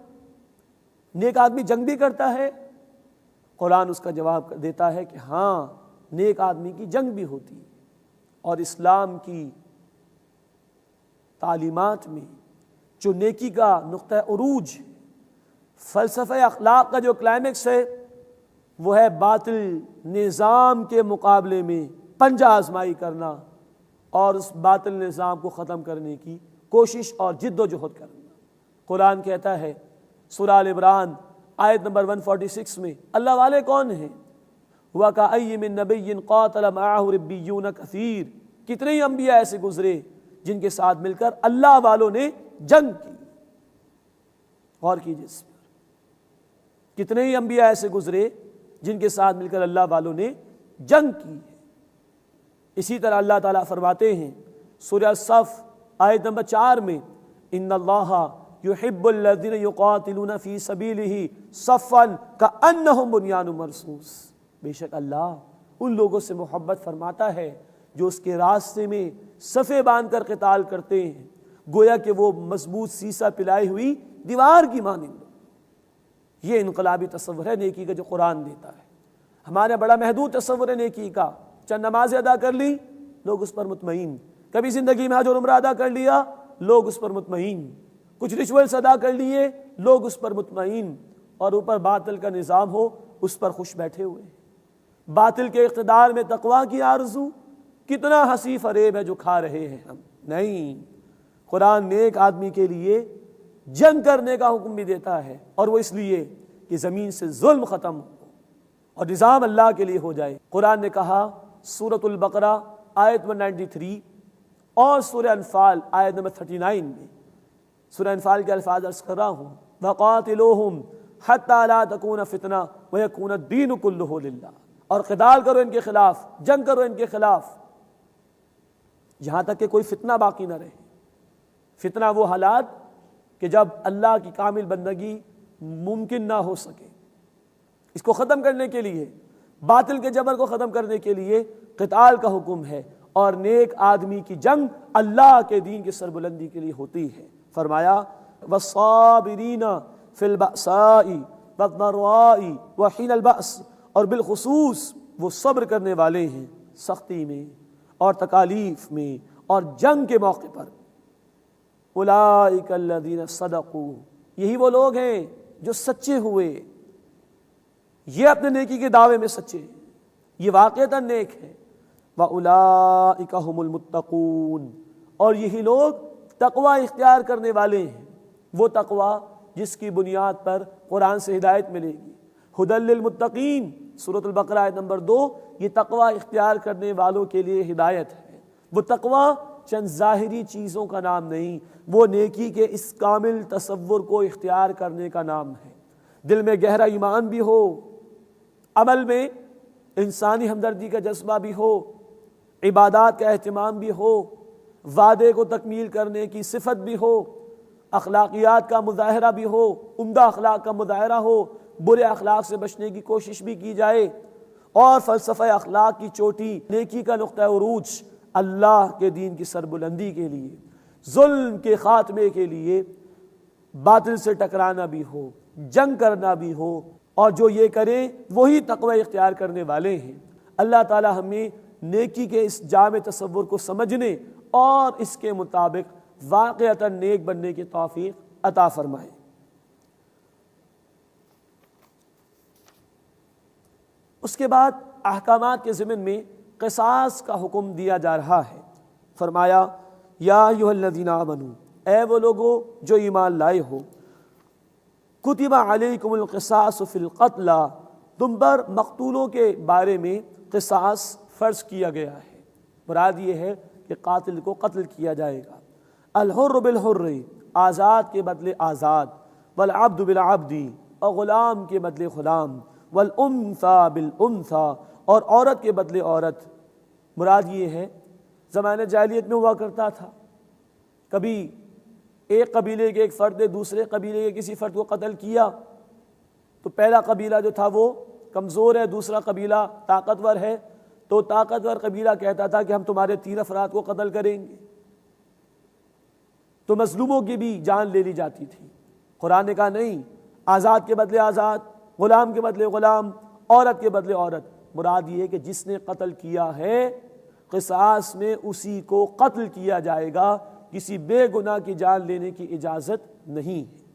نیک آدمی جنگ بھی کرتا ہے۔ قرآن اس کا جواب دیتا ہے کہ ہاں، نیک آدمی کی جنگ بھی ہوتی ہے، اور اسلام کی تعلیمات میں جو نیکی کا نقطہ عروج ہے، فلسفہ اخلاق کا جو کلائمیکس ہے، وہ ہے باطل نظام کے مقابلے میں پنجہ آزمائی کرنا اور اس باطل نظام کو ختم کرنے کی کوشش اور جد و جہد کرنا۔ قرآن کہتا ہے سورہ آل عمران آیت نمبر 146 میں، اللہ والے کون ہیں؟ وَكَأَيٍّ مِّن نَبِيٍّ قَاتَلَ مَعَهُ رِبِّيُّونَ كَثِيرٌ، کتنے ہی انبیاء ایسے گزرے جن کے ساتھ مل کر اللہ والوں نے جنگ کی۔ غور کیجیے اس پر، کتنے ہی انبیاء ایسے گزرے جن کے ساتھ مل کر اللہ والوں نے جنگ کی ہے۔ اسی طرح اللہ تعالیٰ فرماتے ہیں سورہ الصف آیت نمبر 4 میں، ان اللہ یحب الذین یقاتلون فی سبیلہ صفا کأنہم بنیان مرصوص، بے شک اللہ ان لوگوں سے محبت فرماتا ہے جو اس کے راستے میں صفے باندھ کر قتال کرتے ہیں، گویا کہ وہ مضبوط سیسا پلائی ہوئی دیوار کی مانند۔ یہ انقلابی تصور ہے نیکی کا جو قرآن دیتا ہے۔ ہمارا بڑا محدود تصور ہے نیکی کا، چند نمازیں ادا کر لی لوگ اس پر مطمئن، کبھی زندگی میں حج اور عمرہ ادا کر لیا لوگ اس پر مطمئن، کچھ ریچولز ادا کر لیے لوگ اس پر مطمئن، اور اوپر باطل کا نظام ہو اس پر خوش بیٹھے ہوئے۔ باطل کے اقتدار میں تقویٰ کی آرزو، کتنا ہنسی فریب ہے جو کھا رہے ہیں ہم۔ نہیں، قرآن نیک آدمی کے لیے جنگ کرنے کا حکم بھی دیتا ہے، اور وہ اس لیے کہ زمین سے ظلم ختم ہو اور نظام اللہ کے لیے ہو جائے۔ قرآن نے کہا سورۃ البقرہ آیت 193 اور سورہ انفال آیت نمبر 39 میں، سورہ انفال کے الفاظ عرض کر رہا ہوں، وَقَاتِلُوهُمْ حَتَّى لَا تَكُونَ فِتْنَةٌ وَيَكُونَ الدِّينُ كُلُّهُ لِلَّهِ، اور قتال کرو ان کے خلاف، جنگ کرو ان کے خلاف، یہاں تک کہ کوئی فتنہ باقی نہ رہے۔ فتنہ وہ حالات کہ جب اللہ کی کامل بندگی ممکن نہ ہو سکے، اس کو ختم کرنے کے لیے، باطل کے جبر کو ختم کرنے کے لیے قتال کا حکم ہے، اور نیک آدمی کی جنگ اللہ کے دین کی سربلندی کے لیے ہوتی ہے۔ فرمایا وَالصَّابِرِينَ فِي الْبَأْسَاءِ وَالضَّرَّاءِ وَحِينَ الْبَأْسِ، اور بالخصوص وہ صبر کرنے والے ہیں سختی میں اور تکالیف میں اور جنگ کے موقع پر۔ اولئک الذین صدقوا، یہی وہ لوگ ہیں جو سچے ہوئے، یہ اپنے نیکی کے دعوے میں سچے ہیں، یہ واقعتاً نیک ہے۔ وَأُولَئِکَ هُمُ الْمُتَّقُونَ، اور یہی لوگ تقوی اختیار کرنے والے ہیں، وہ تقوی جس کی بنیاد پر قرآن سے ہدایت ملے گی۔ ھدی للمتقین سورۃ البقرہ آیت نمبر 2، یہ تقوی اختیار کرنے والوں کے لیے ہدایت ہے۔ وہ تقوی چند ظاہری چیزوں کا نام نہیں، وہ نیکی کے اس کامل تصور کو اختیار کرنے کا نام ہے۔ دل میں گہرا ایمان بھی ہو، عمل میں انسانی ہمدردی کا جذبہ بھی ہو، عبادات کا اہتمام بھی ہو، وعدے کو تکمیل کرنے کی صفت بھی ہو، اخلاقیات کا مظاہرہ بھی ہو، عمدہ اخلاق کا مظاہرہ ہو، برے اخلاق سے بچنے کی کوشش بھی کی جائے، اور فلسفہ اخلاق کی چوٹی، نیکی کا نقطہ عروج اللہ کے دین کی سربلندی کے لیے، ظلم کے خاتمے کے لیے باطل سے ٹکرانا بھی ہو، جنگ کرنا بھی ہو، اور جو یہ کریں وہی تقوی اختیار کرنے والے ہیں۔ اللہ تعالی ہمیں نیکی کے اس جامع تصور کو سمجھنے اور اس کے مطابق واقعتاً نیک بننے کی توفیق عطا فرمائے۔ اس کے بعد احکامات کے ضمن میں قصاص کا حکم دیا جا رہا ہے۔ فرمایا یا ایھا الذین آمنوا، اے وہ لوگو جو ایمان لائے ہو، کتب علیکم القصاص فی القتلی، تم پر مقتولوں کے بارے میں قصاص فرض کیا گیا ہے۔ مراد یہ ہے کہ قاتل کو قتل کیا جائے گا۔ الحر بالحر، آزاد کے بدلے آزاد، والعبد بالعبد، اور غلام کے بدلے غلام، والانثى بالانثى، اور عورت کے بدلے عورت۔ مراد یہ ہے زمانہ جاہلیت میں ہوا کرتا تھا، کبھی ایک قبیلے کے ایک فرد نے دوسرے قبیلے کے کسی فرد کو قتل کیا تو پہلا قبیلہ جو تھا وہ کمزور ہے، دوسرا قبیلہ طاقتور ہے، تو طاقتور قبیلہ کہتا تھا کہ ہم تمہارے 3 افراد کو قتل کریں گے، تو مظلوموں کی بھی جان لے لی جاتی تھی۔ قرآن نے کہا نہیں، آزاد کے بدلے آزاد، غلام کے بدلے غلام، عورت کے بدلے عورت۔ مراد یہ ہے کہ جس نے قتل کیا ہے قصاص میں اسی کو قتل کیا جائے گا، کسی بے گناہ کی جان لینے کی اجازت نہیں ہے۔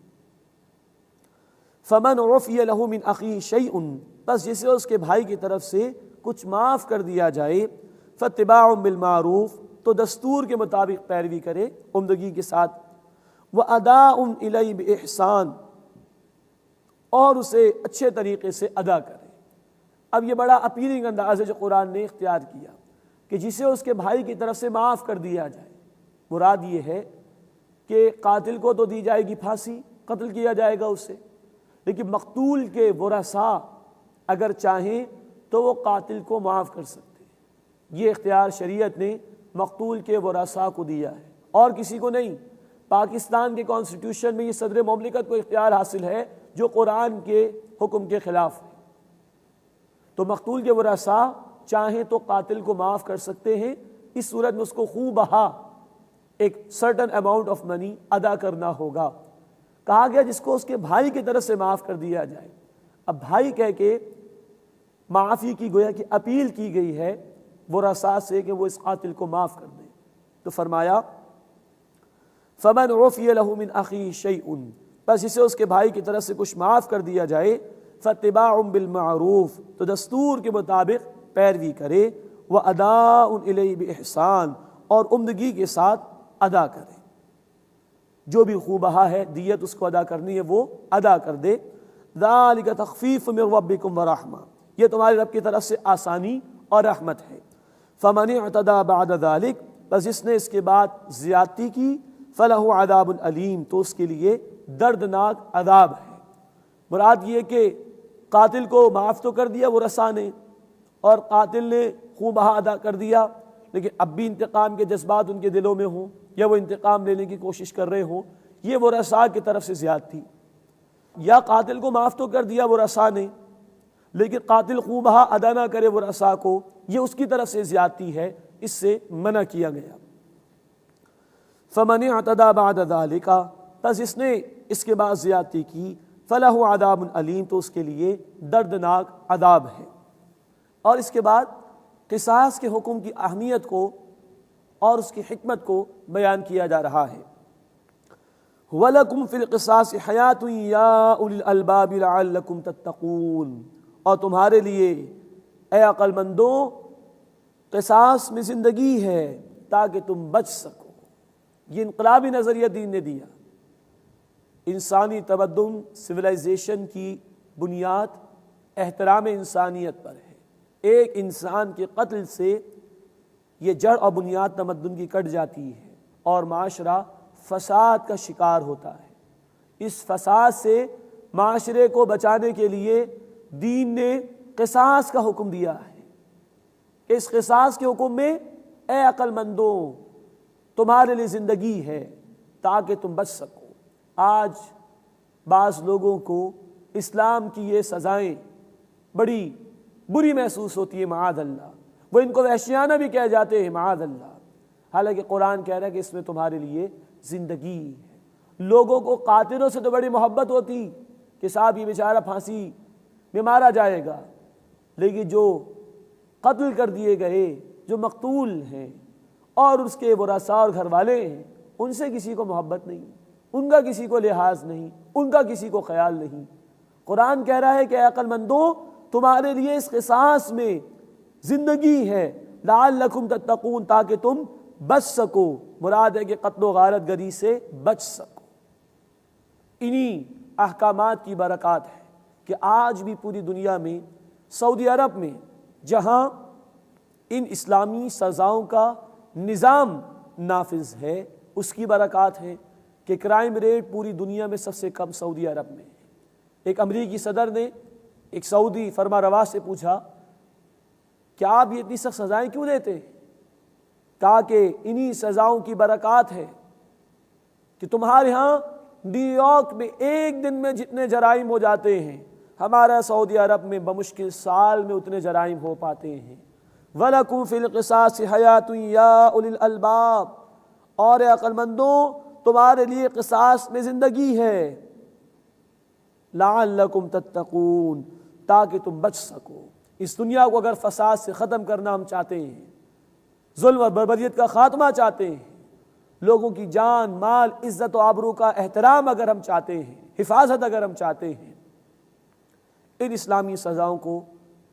فمن عفی لہ من اخیہ شیء، بس جسے اس کے بھائی کی طرف سے کچھ معاف کر دیا جائے، فاتباع بالمعروف، تو دستور کے مطابق پیروی کرے عمدگی کے ساتھ، واداء الیہ باحسان، اور اسے اچھے طریقے سے ادا کرے۔ اب یہ بڑا اپیلنگ انداز ہے جو قرآن نے اختیار کیا کہ جسے اس کے بھائی کی طرف سے معاف کر دیا جائے۔ مراد یہ ہے کہ قاتل کو تو دی جائے گی پھانسی، قتل کیا جائے گا اسے، لیکن مقتول کے ورثاء اگر چاہیں تو وہ قاتل کو معاف کر سکتے ہیں۔ یہ اختیار شریعت نے مقتول کے ورثاء کو دیا ہے اور کسی کو نہیں۔ پاکستان کے کانسٹیٹیوشن میں یہ صدر مملکت کو اختیار حاصل ہے جو قرآن کے حکم کے خلاف ہے۔ تو مقتول کے ورثاء چاہیں تو قاتل کو معاف کر سکتے ہیں، اس صورت میں اس کو خوب بہا ایک سرٹن اماؤنٹ آف منی ادا کرنا ہوگا۔ کہا گیا جس کو اس کے بھائی کی طرف سے معاف کر دیا جائے۔ اب بھائی کہہ کے معافی کی گویا کہ اپیل کی گئی ہے ورثاء سے کہ وہ اس قاتل کو معاف کر دیں، تو فرمایا فمن عفی لہ من اخیہ شیء، بس اسے اس کے بھائی کی طرف سے کچھ معاف کر دیا جائے، فاتباع بالمعروف، تو دستور کے مطابق پیروی کرے، واداء الیہ باحسان، اور عمدگی کے ساتھ ادا کرے، جو بھی خوب بہا ہے دیت اس کو ادا کرنی ہے وہ ادا کر دے۔ ذالک تخفیف من ربکم ورحمہ، یہ تمہارے رب کی طرف سے آسانی اور رحمت ہے۔ فمن اعتدی بعد ذلک، بس جس نے اس کے بعد زیادتی کی، فلہ عذاب علیم، تو اس کے لیے دردناک عذاب ہے۔ مراد یہ کہ قاتل کو معاف تو کر دیا وہ رسا نے، اور قاتل نے خوب بہا ادا کر دیا، لیکن اب بھی انتقام کے جذبات ان کے دلوں میں ہوں، یا وہ انتقام لینے کی کوشش کر رہے ہوں، یہ وہ رسا کی طرف سے زیادتی۔ یا قاتل کو معاف تو کر دیا وہ رسا نے، لیکن قاتل خوب بہا ادا نہ کرے وہ رسا کو، یہ اس کی طرف سے زیادتی ہے، اس سے منع کیا گیا۔ فمن اعتدی بعد ذلک، بس جس نے اس کے بعد زیادتی کی، فلہ عذاب علیم، تو اس کے لیے دردناک عذاب ہے۔ اور اس کے بعد قصاص کے حکم کی اہمیت کو اور اس کی حکمت کو بیان کیا جا رہا ہے۔ وَلَكُمْ فِي الْقِصَاصِ حَيَاةٌ يَا أُولِي الْأَلْبَابِ لَعَلَّكُمْ تَتَّقُونَ، اور تمہارے لیے اے عقل مندوں قصاص میں زندگی ہے تاکہ تم بچ سکو۔ یہ انقلابی نظریہ دین نے دیا۔ انسانی تمدن سویلائزیشن کی بنیاد احترام انسانیت پر ہے۔ ایک انسان کے قتل سے یہ جڑ اور بنیاد تمدن کی کٹ جاتی ہے، اور معاشرہ فساد کا شکار ہوتا ہے۔ اس فساد سے معاشرے کو بچانے کے لیے دین نے قصاص کا حکم دیا ہے کہ اس قصاص کے حکم میں اے عقل مندوں تمہارے لیے زندگی ہے تاکہ تم بچ سکو۔ آج بعض لوگوں کو اسلام کی یہ سزائیں بڑی بری محسوس ہوتی ہے، معاذ اللہ، وہ ان کو وحشیانہ بھی کہہ جاتے ہیں، معاذ اللہ، حالانکہ قرآن کہہ رہا ہے کہ اس میں تمہارے لیے زندگی ہے۔ لوگوں کو قاتلوں سے تو بڑی محبت ہوتی کہ صاحب یہ بیچارہ پھانسی میں مارا جائے گا، لیکن جو قتل کر دیے گئے، جو مقتول ہیں اور اس کے ورثاء اور گھر والے ہیں، ان سے کسی کو محبت نہیں، ان کا کسی کو لحاظ نہیں، ان کا کسی کو خیال نہیں۔ قرآن کہہ رہا ہے کہ اے عقل مندوں تمہارے لیے اس قصاص میں زندگی ہے، لعلکم تتقون، تاکہ تم بچ سکو۔ مراد ہے کہ قتل و غارت گری سے بچ سکو۔ انہی احکامات کی برکات ہے کہ آج بھی پوری دنیا میں، سعودی عرب میں جہاں ان اسلامی سزاؤں کا نظام نافذ ہے، اس کی برکات ہے کہ کرائم ریٹ پوری دنیا میں سب سے کم سعودی عرب میں ہے۔ ایک امریکی صدر نے ایک سعودی فرما روا سے پوچھا کہ آپ یہ اتنی سخت سزائیں کیوں دیتے ہیں؟ کہا کہ انہی سزاؤں کی برکات ہے کہ تمہارے ہاں نیو یارک میں ایک دن میں جتنے جرائم ہو جاتے ہیں، ہمارا سعودی عرب میں بمشکل سال میں اتنے جرائم ہو پاتے ہیں۔ وَلَكُمْ فِي الْقِصَاصِ حَيَاةٌ يَا أُولِي الْأَلْبَابِ، اور اے عقل مندوں تمہارے لیے قصاص میں زندگی ہے، لَعَلَّكُمْ تَتَّقُونَ، تاکہ تم بچ سکو۔ اس دنیا کو اگر فساد سے ختم کرنا ہم چاہتے ہیں، ظلم اور بربریت کا خاتمہ چاہتے ہیں، لوگوں کی جان، مال، عزت و آبرو کا احترام اگر ہم چاہتے ہیں، حفاظت اگر ہم چاہتے ہیں، ان اسلامی سزاؤں کو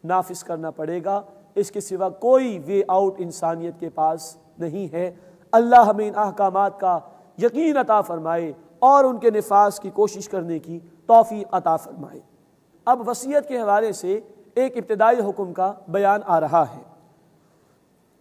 نافذ کرنا پڑے گا۔ اس کے سوا کوئی وے آؤٹ انسانیت کے پاس نہیں ہے۔ اللہ ہمیں ان احکامات کا یقین عطا فرمائے اور ان کے نفاذ کی کوشش کرنے کی توفیق عطا فرمائے۔ اب وصیت کے حوالے سے ایک ابتدائی حکم کا بیان آ رہا ہے۔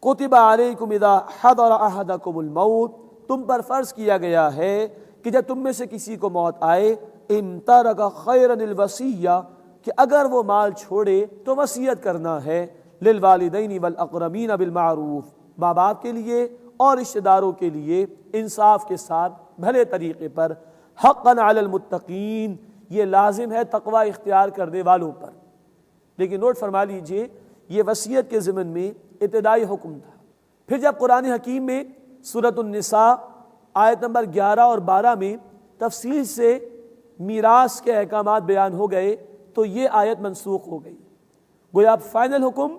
کتب علیکم اذا حضر احدکم الموت، تم پر فرض کیا گیا ہے کہ جب تم میں سے کسی کو موت آئے، ان ترک خیرا الوصیہ، کہ اگر وہ مال چھوڑے تو وصیت کرنا ہے، للوالدین والاقربین بالمعروف، ماں باپ کے لیے اور رشتہ داروں کے لیے انصاف کے ساتھ بھلے طریقے پر، حقا علی المتقین، یہ لازم ہے تقوی اختیار کرنے والوں پر۔ لیکن نوٹ فرما لیجئے، یہ وصیت کے ضمن میں ابتدائی حکم تھا۔ پھر جب قرآن حکیم میں سورۃ النساء آیت نمبر 11 اور 12 میں تفصیل سے میراث کے احکامات بیان ہو گئے تو یہ آیت منسوخ ہو گئی۔ گویا اب فائنل حکم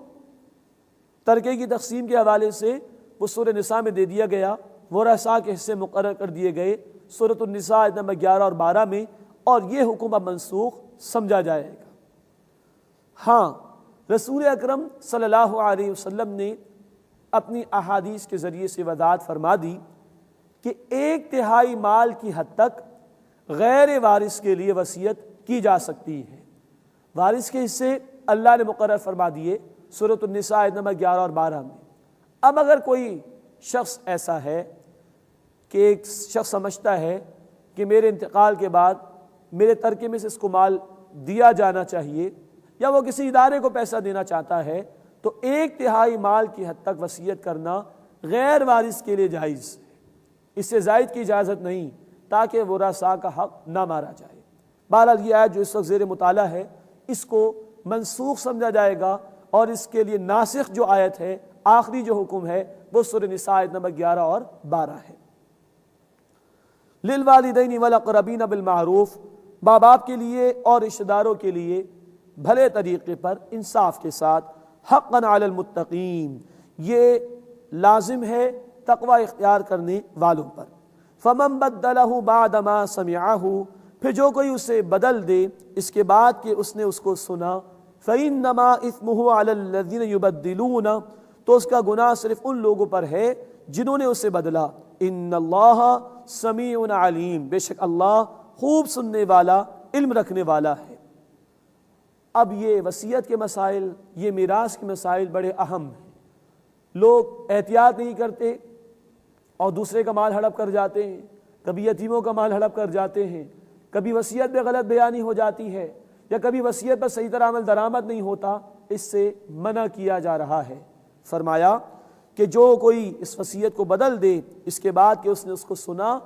ترکے کی تقسیم کے حوالے سے وہ سورہ نساء میں دے دیا گیا، ورثاء کے حصے مقرر کر دیے گئے سورۃ النساء آیت نمبر 11 اور 12 میں، اور یہ حکم اب منسوخ سمجھا جائے گا۔ ہاں رسول اکرم صلی اللہ علیہ وسلم نے اپنی احادیث کے ذریعے سے وضاحت فرما دی کہ 1/3 مال کی حد تک غیر وارث کے لیے وصیت کی جا سکتی ہے۔ وارث کے حصے اللہ نے مقرر فرما دیے سورۃ النساء آیت نمبر 11 اور 12 میں۔ اب اگر کوئی شخص ایسا ہے کہ ایک شخص سمجھتا ہے کہ میرے انتقال کے بعد میرے ترکے میں سے اس کو مال دیا جانا چاہیے، یا وہ کسی ادارے کو پیسہ دینا چاہتا ہے، تو 1/3 مال کی حد تک وصیت کرنا غیر وارث کے لیے جائز ہے۔ اس سے زائد کی اجازت نہیں، تاکہ ورثاء کا حق نہ مارا جائے۔ بہرحال یہ آیت جو اس وقت زیر مطالعہ ہے، اس کو منسوخ سمجھا جائے گا، اور اس کے لیے ناسخ جو آیت ہے، آخری جو حکم ہے، وہ سورہ نساء آیت نمبر 11 اور 12 ہے۔ للوالدین والاقربین بالمعروف، ماں باپ کے لیے اور رشتہ داروں کے لیے بھلے طریقے پر انصاف کے ساتھ، حقا علی المتقین، یہ لازم ہے تقوی اختیار کرنے والوں پر۔ فمن بدلہ بعد ما سمعہ، پھر جو کوئی اسے بدل دے اس کے بعد کہ اس نے اس کو سنا، فإنما اثمہ علی الذین یبدلون، تو اس کا گناہ صرف ان لوگوں پر ہے جنہوں نے اسے بدلا۔ ان اللہ سمیع علیم، بے شک اللہ خوب سننے والا، علم رکھنے والا ہے۔ اب یہ وصیت کے مسائل، یہ میراث کے مسائل بڑے اہم ہیں۔ لوگ احتیاط نہیں کرتے اور دوسرے کا مال ہڑپ کر جاتے ہیں، کبھی یتیموں کا مال ہڑپ کر جاتے ہیں، کبھی وصیت میں غلط بیانی ہو جاتی ہے، یا کبھی وصیت پر صحیح طرح عمل درآمد نہیں ہوتا۔ اس سے منع کیا جا رہا ہے۔ فرمایا کہ جو کوئی اس وصیت کو بدل دے اس کے بعد کہ اس نے اس کو سنا،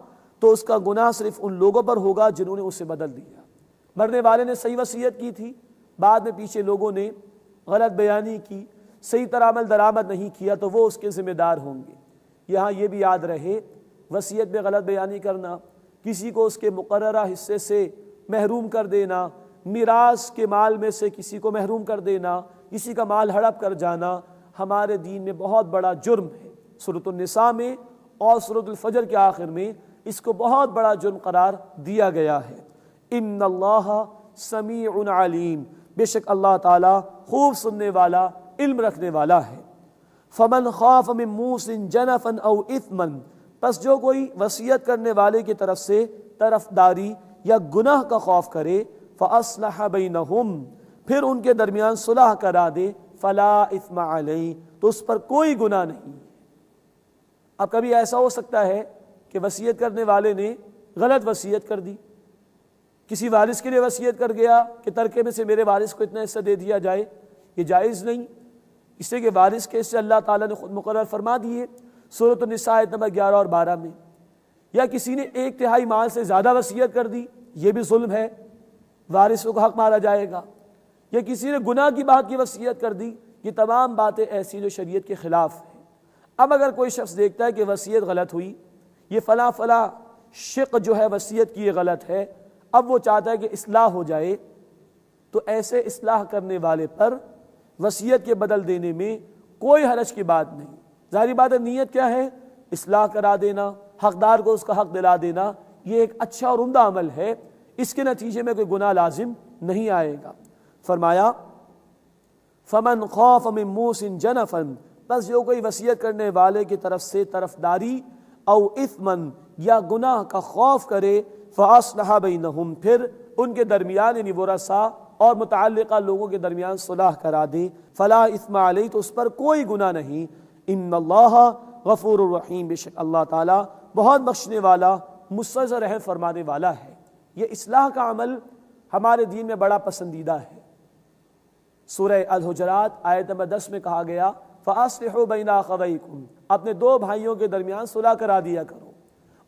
تو اس کا گناہ صرف ان لوگوں پر ہوگا جنہوں نے اسے بدل دیا۔ مرنے والے نے صحیح وصیت کی تھی، بعد میں پیچھے لوگوں نے غلط بیانی کی، صحیح طرح عمل درآمد نہیں کیا، تو وہ اس کے ذمہ دار ہوں گے۔ یہاں یہ بھی یاد رہے، وصیت میں غلط بیانی کرنا، کسی کو اس کے مقررہ حصے سے محروم کر دینا، میراث کے مال میں سے کسی کو محروم کر دینا، کسی کا مال ہڑپ کر جانا، ہمارے دین میں بہت بڑا جرم ہے۔ سورۃ النساء میں اور سورۃ الفجر کے آخر میں اس کو بہت بڑا جرم قرار دیا گیا ہے۔ ان اللہ سمیع علیم، بے شک اللہ تعالیٰ خوب سننے والا، علم رکھنے والا ہے۔ فمن خاف من موص جنفا او اثما، پس جو کوئی وصیت کرنے والے کی طرف سے طرفداری یا گناہ کا خوف کرے، فاصلح بینہم، پھر ان کے درمیان صلح کرا دے، فلا اثم علیہ، تو اس پر کوئی گناہ نہیں۔ اب کبھی ایسا ہو سکتا ہے کہ وصیت کرنے والے نے غلط وصیت کر دی، کسی وارث کے لیے وصیت کر گیا کہ ترکے میں سے میرے وارث کو اتنا حصہ دے دیا جائے، یہ جائز نہیں، اس لیے کہ وارث کے حصے اللہ تعالیٰ نے خود مقرر فرما دیے سورۃ النساء آیت نمبر 11 اور 12 میں۔ یا کسی نے 1/3 مال سے زیادہ وصیت کر دی، یہ بھی ظلم ہے، وارثوں کو حق مارا جائے گا۔ یا کسی نے گناہ کی بات کی وصیت کر دی، یہ تمام باتیں ایسی جو شریعت کے خلاف ہیں۔ اب اگر کوئی شخص دیکھتا ہے کہ وصیت غلط ہوئی، یہ فلاں فلاں شق جو ہے وصیت کی یہ غلط ہے، اب وہ چاہتا ہے کہ اصلاح ہو جائے، تو ایسے اصلاح کرنے والے پر وصیت کے بدل دینے میں کوئی حرج کی بات نہیں۔ ظاہری بات ہے، نیت کیا ہے؟ اصلاح کرا دینا، حقدار کو اس کا حق دلا دینا، یہ ایک اچھا اور عمدہ عمل ہے، اس کے نتیجے میں کوئی گناہ لازم نہیں آئے گا۔ فرمایا فمن خاف من موص جنفا، بس جو کوئی وصیت کرنے والے کی طرف سے طرفداری او اثما یا گناہ کا خوف کرے، فاصلح بینہم، پھر ان کے درمیان یعنی ورثاء اور متعلقہ لوگوں کے درمیان صلح کرا دے، فلا اثم علیہ، تو اس پر کوئی گناہ نہیں۔ ان اللہ غفور الرحیم، بے شک اللہ تعالیٰ بہت بخشنے والا، مستعصی رحم فرمانے والا ہے۔ یہ اصلاح کا عمل ہمارے دین میں بڑا پسندیدہ ہے۔ سورہ الحجرات آیت نمبر 10 میں کہا گیا فَأَصْلِحُوا بَيْنَ أَخَوَيْكُمْ، اپنے دو بھائیوں کے درمیان صلح کرا دیا کرو۔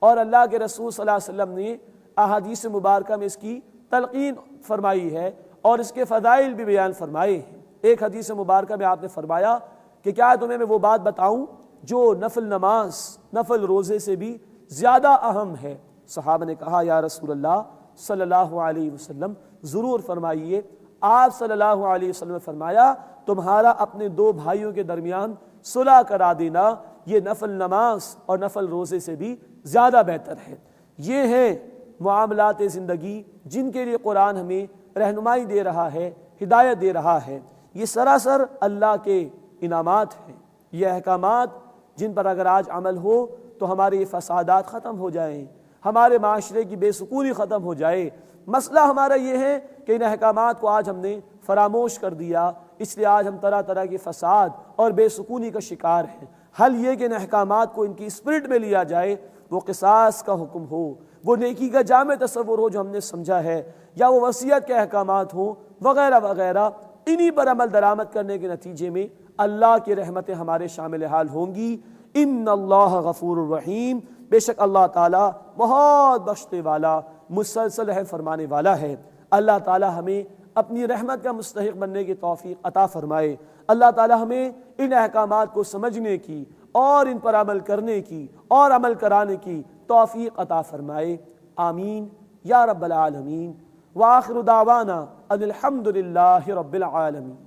اور اللہ کے رسول صلی اللہ علیہ وسلم نے احادیث مبارکہ میں اس کی تلقین فرمائی ہے اور اس کے فضائل بھی بیان فرمائے ہیں۔ ایک حدیث مبارکہ میں آپ نے فرمایا کہ کیا تمہیں میں وہ بات بتاؤں جو نفل نماز، نفل روزے سے بھی زیادہ اہم ہے؟ صحابہ نے کہا یا رسول اللہ صلی اللہ علیہ وسلم ضرور فرمائیے۔ آپ صلی اللہ علیہ وسلم نے فرمایا تمہارا اپنے دو بھائیوں کے درمیان صلح کرا دینا یہ نفل نماز اور نفل روزے سے بھی زیادہ بہتر ہے۔ یہ ہیں معاملات زندگی جن کے لیے قرآن ہمیں رہنمائی دے رہا ہے ہدایت دے رہا ہے، یہ سراسر اللہ کے انعامات ہیں، یہ احکامات جن پر اگر آج عمل ہو تو ہمارے یہ فسادات ختم ہو جائیں، ہمارے معاشرے کی بے سکونی ختم ہو جائے۔ مسئلہ ہمارا یہ ہے کہ ان احکامات کو آج ہم نے فراموش کر دیا، اس لیے آج ہم طرح طرح کے فساد اور بے سکونی کا شکار ہیں۔ حل یہ کہ ان احکامات کو ان کی اسپرٹ میں لیا جائے، وہ قصاص کا حکم ہو، وہ نیکی کا جامع تصور ہو جو ہم نے سمجھا ہے، یا وہ وصیت کے احکامات ہوں وغیرہ وغیرہ۔ انہی پر عمل درآمد کرنے کے نتیجے میں اللہ کی رحمتیں ہمارے شامل حال ہوں گی۔ ان اللہ غفور الرحیم، بے شک اللہ تعالیٰ بہت بخشنے والا، مسلسل رحم فرمانے والا ہے۔ اللہ تعالیٰ ہمیں اپنی رحمت کا مستحق بننے کی توفیق عطا فرمائے۔ اللہ تعالیٰ ہمیں ان احکامات کو سمجھنے کی اور ان پر عمل کرنے کی اور عمل کرانے کی توفیق عطا فرمائے، آمین یا رب العالمین۔ وآخر دعوانا ان الحمد للہ رب العالمین۔